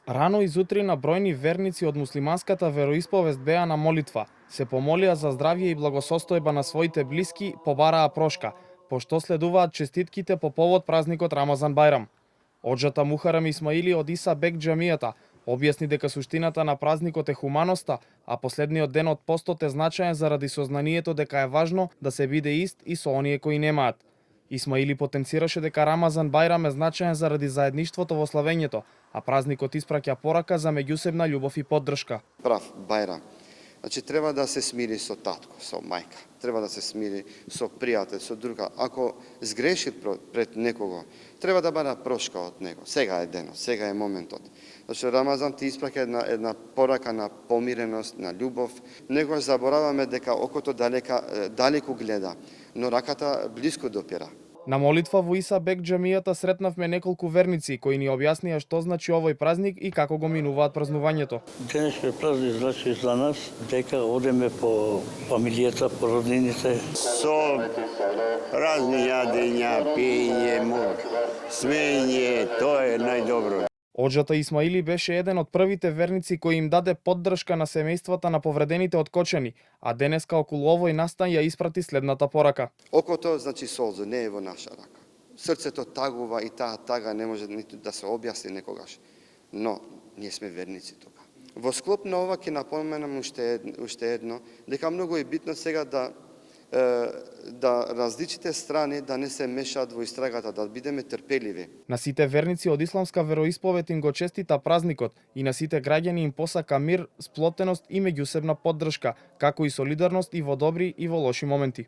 Рано изутрина бројни верници од муслиманската вероисповест беа на молитва, се помолија за здравје и благосостојба на своите блиски, побараа прошка, пошто следуваат честитките по повод празникот Рамазан Бајрам. Оџата Мухарам Исмаили од Иса Бек џамијата објасни дека суштината на празникот е хуманоста, а последниот ден од постот е значаен заради сознанието дека е важно да се биде ист и со оние кои немаат. Исмаили потенцираше дека Рамазан Бајрам е значаен заради заедништвото во славењето, а празникот испраќа порака за меѓусебна љубов и поддршка. Прав Бајрам. Значи треба да се смири со татко, со мајка. Треба да се смири со пријател, со друга. Ако сгреши пред некого, треба да бара прошка од него. Сега е денот, сега е моментот. Значи Рамазан ти испраќа една порака на помиреност, на љубов. Негош забораваме дека окото далеку гледа, но раката блиску допира. На молитва во Иса Бек џамијата сретнавме неколку верници кои ни објаснија што значи овој празник и како го минуваат празнувањето. Денешниот празник значи за нас дека одеме по фамилијата, по роднините. Со разни јадења, пиење, смење, тоа е најдобро. Оџата Исмаили беше еден од првите верници кои им даде поддршка на семејствата на повредените од кочани, а денеска околу овој настан ја испрати следната порака. Окото значи солзо, не е во наша рака. Срцето тагува и таа тага не може ниту да се објасни некогаш. Но ние сме верници тука. Во склоп на ова ќе напоменам уште едно, дека многу е битно сега да различите страни да не се мешаат во истрагата, да бидеме трпеливи. На сите верници од исламска вероисповед им го честита празникот и на сите граѓани им посака мир, сплотеност и меѓусебна поддршка, како и солидарност и во добри и во лоши моменти.